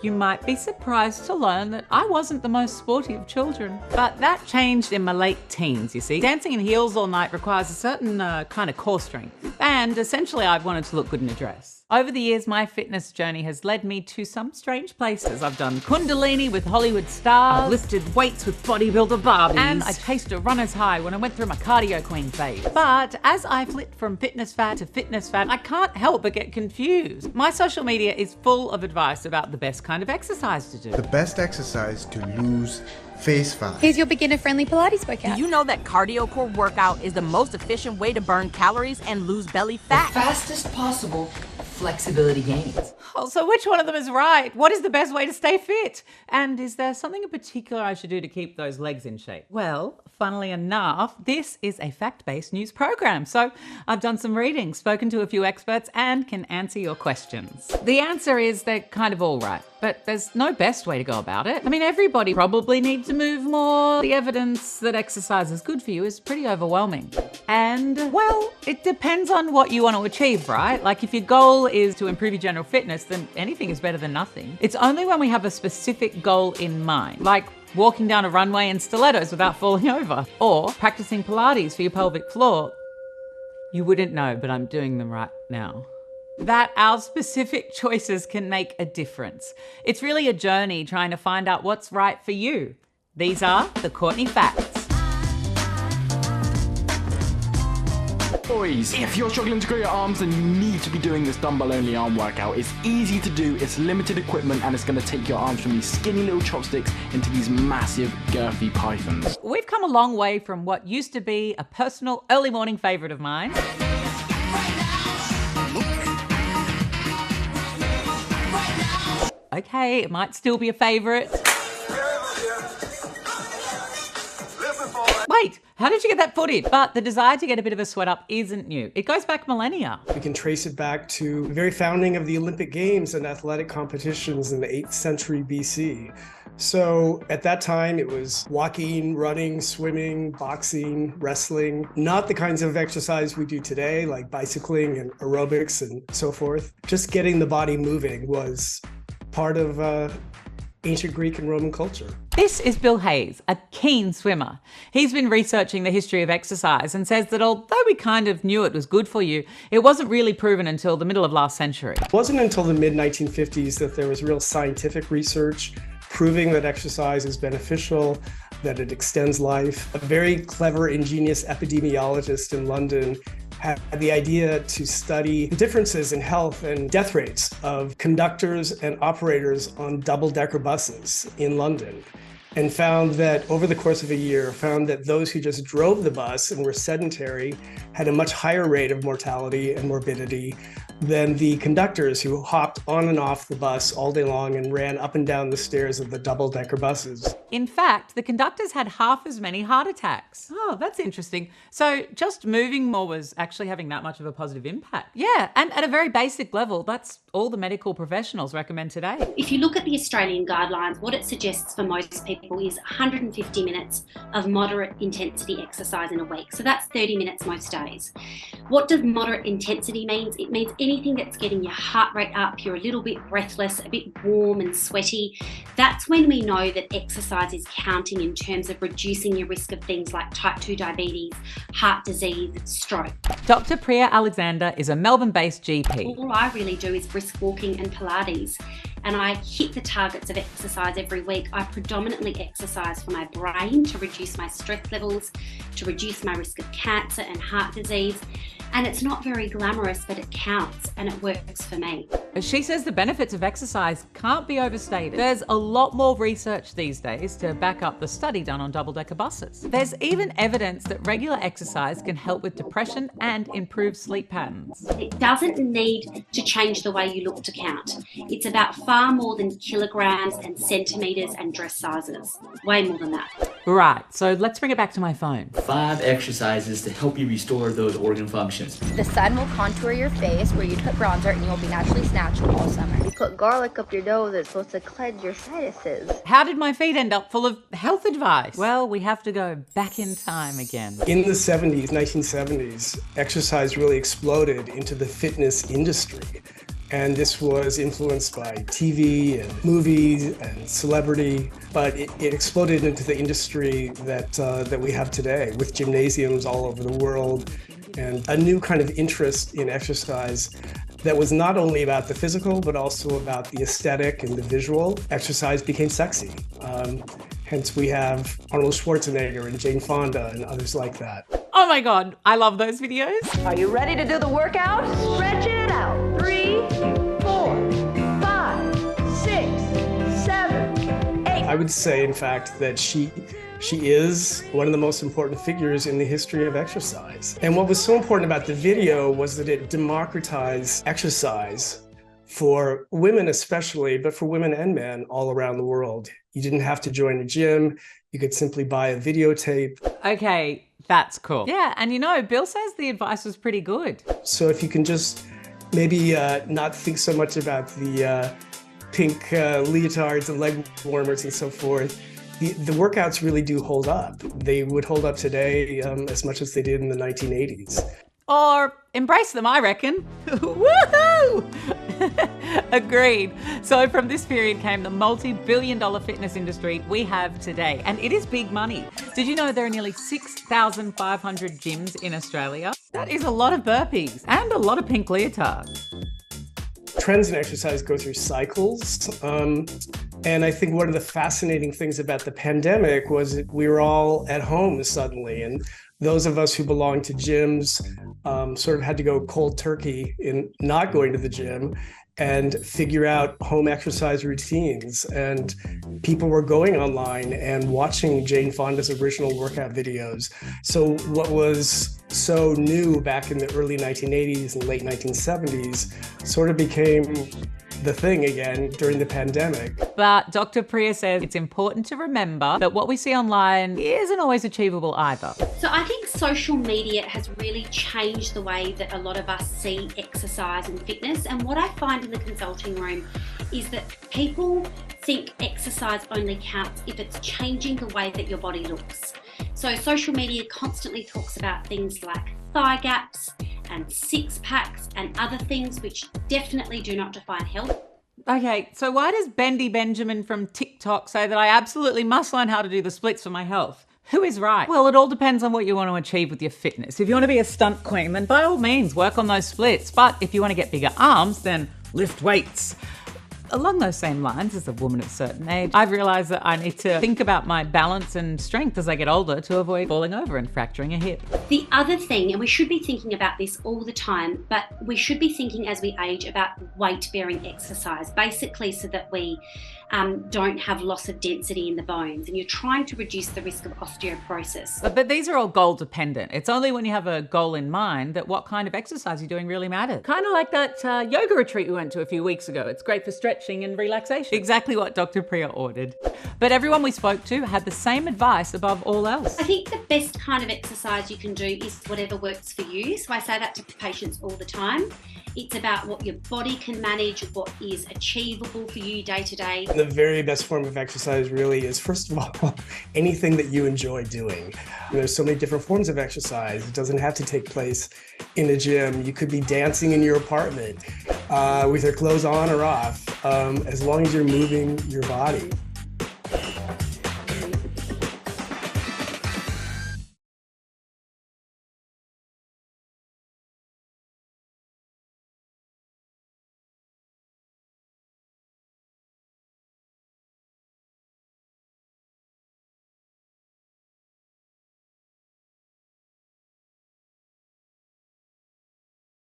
You might be surprised to learn that I wasn't the most sporty of children. But that changed in my late teens, you see. Dancing in heels all night requires a certain kind of core strength. And essentially I wanted to look good in a dress. Over the years, my fitness journey has led me to some strange places. I've done Kundalini with Hollywood stars, I've lifted weights with bodybuilder Barbies, and I chased a runner's high when I went through my cardio queen phase. But as I flipped from fitness fad to fitness fad, I can't help but get confused. My social media is full of advice about the best kind of exercise to do. The best exercise to lose face fat. Here's your beginner-friendly Pilates workout. Do you know that cardio core workout is the most efficient way to burn calories and lose belly fat? The fastest possible flexibility gains. Oh, so which one of them is right? What is the best way to stay fit? And is there something in particular I should do to keep those legs in shape? Well, funnily enough, this is a fact-based news program. So I've done some reading, spoken to a few experts, and can answer your questions. The answer is they're kind of all right, but there's no best way to go about it. I mean, everybody probably needs to move more. The evidence that exercise is good for you is pretty overwhelming. And, well, it depends on what you want to achieve, right? Like if your goal is to improve your general fitness, then anything is better than nothing. It's only when we have a specific goal in mind, like walking down a runway in stilettos without falling over, or practicing Pilates for your pelvic floor. You wouldn't know, but I'm doing them right now. That our specific choices can make a difference. It's really a journey trying to find out what's right for you. These are the Courtney Facts. Boys, if you're struggling to grow your arms, then you need to be doing this dumbbell-only arm workout. It's easy to do, it's limited equipment, and it's going to take your arms from these skinny little chopsticks into these massive, girthy pythons. We've come a long way from what used to be a personal early morning favourite of mine. Okay, it might still be a favourite. Wait, how did you get that footage? But the desire to get a bit of a sweat up isn't new. It goes back millennia. We can trace it back to the very founding of the Olympic Games and athletic competitions in the 8th century BC. So at that time, it was walking, running, swimming, boxing, wrestling, not the kinds of exercise we do today, like bicycling and aerobics and so forth. Just getting the body moving was part of ancient Greek and Roman culture. This is Bill Hayes, a keen swimmer. He's been researching the history of exercise and says that although we kind of knew it was good for you, it wasn't really proven until the middle of last century. It wasn't until the mid-1950s that there was real scientific research proving that exercise is beneficial, that it extends life. A very clever, ingenious epidemiologist in London had the idea to study the differences in health and death rates of conductors and operators on double-decker buses in London, and found that over the course of a year, found that those who just drove the bus and were sedentary had a much higher rate of mortality and morbidity than the conductors who hopped on and off the bus all day long and ran up and down the stairs of the double-decker buses. In fact, the conductors had half as many heart attacks. Oh, that's interesting. So just moving more was actually having that much of a positive impact. Yeah, and at a very basic level, that's all the medical professionals recommend today. If you look at the Australian guidelines, what it suggests for most people is 150 minutes of moderate intensity exercise in a week. So that's 30 minutes most days. What does moderate intensity mean? It means anything that's getting your heart rate up, you're a little bit breathless, a bit warm and sweaty. That's when we know that exercise is counting in terms of reducing your risk of things like type 2 diabetes, heart disease, stroke. Dr. Priya Alexander is a Melbourne-based GP. All I really do is brisk walking and Pilates, and I hit the targets of exercise every week. I predominantly exercise for my brain to reduce my stress levels, to reduce my risk of cancer and heart disease. And it's not very glamorous, but it counts and it works for me. She says the benefits of exercise can't be overstated. There's a lot more research these days to back up the study done on double-decker buses. There's even evidence that regular exercise can help with depression and improve sleep patterns. It doesn't need to change the way you look to count. It's about far more than kilograms and centimetres and dress sizes. Way more than that. Right, so let's bring it back to my phone. 5 exercises to help you restore those organ functions. The sun will contour your face where you put bronzer and you will be naturally snatched all summer. You put garlic up your nose, it's supposed to cleanse your sinuses. How did my feed end up full of health advice? Well, we have to go back in time again. In the 1970s, exercise really exploded into the fitness industry. And this was influenced by TV and movies and celebrity, but it exploded into the industry that we have today, with gymnasiums all over the world and a new kind of interest in exercise that was not only about the physical, but also about the aesthetic and the visual. Exercise became sexy. Hence we have Arnold Schwarzenegger and Jane Fonda and others like that. Oh my God, I love those videos. Are you ready to do the workout? Stretch it out. 3, 4, 5, 6, 7, 8. I would say, in fact, that she is one of the most important figures in the history of exercise. And what was so important about the video was that it democratized exercise for women especially, but for women and men all around the world. You didn't have to join a gym. You could simply buy a videotape. Okay, that's cool. Yeah, and you know, Bill says the advice was pretty good. So if you can just maybe not think so much about the pink leotards and leg warmers and so forth, the workouts really do hold up. They would hold up today as much as they did in the 1980s. Or embrace them, I reckon. Woohoo! Agreed. So from this period came the multi-billion-dollar fitness industry we have today, and it is big money. Did you know there are nearly 6,500 gyms in Australia? That is a lot of burpees and a lot of pink leotards. Trends in exercise go through cycles. And I think one of the fascinating things about the pandemic was that we were all at home suddenly. And those of us who belonged to gyms sort of had to go cold turkey in not going to the gym and figure out home exercise routines. And people were going online and watching Jane Fonda's original workout videos. So what was so new back in the early 1980s and late 1970s sort of became the thing again during the pandemic. But Dr. Priya says it's important to remember that what we see online isn't always achievable either. So I think social media has really changed the way that a lot of us see exercise and fitness. And what I find in the consulting room is that people think exercise only counts if it's changing the way that your body looks. So social media constantly talks about things like thigh gaps and six packs and other things which definitely do not define health. Okay, so why does Bendy Benjamin from TikTok say that I absolutely must learn how to do the splits for my health? Who is right? Well, it all depends on what you want to achieve with your fitness. If you want to be a stunt queen, then by all means work on those splits. But if you want to get bigger arms, then lift weights. Along those same lines, as a woman of a certain age, I've realised that I need to think about my balance and strength as I get older to avoid falling over and fracturing a hip. The other thing, and we should be thinking about this all the time, but we should be thinking as we age about weight-bearing exercise, basically so that we don't have loss of density in the bones, and you're trying to reduce the risk of osteoporosis. But these are all goal dependent. It's only when you have a goal in mind that what kind of exercise you're doing really matters. Kind of like that yoga retreat we went to a few weeks ago. It's great for stretching and relaxation. Exactly what Dr. Priya ordered. But everyone we spoke to had the same advice above all else. I think the best kind of exercise you can do is whatever works for you. So I say that to patients all the time. It's about what your body can manage, what is achievable for you day to day. The very best form of exercise really is, first of all, anything that you enjoy doing. There's so many different forms of exercise. It doesn't have to take place in a gym. You could be dancing in your apartment with your clothes on or off, as long as you're moving your body.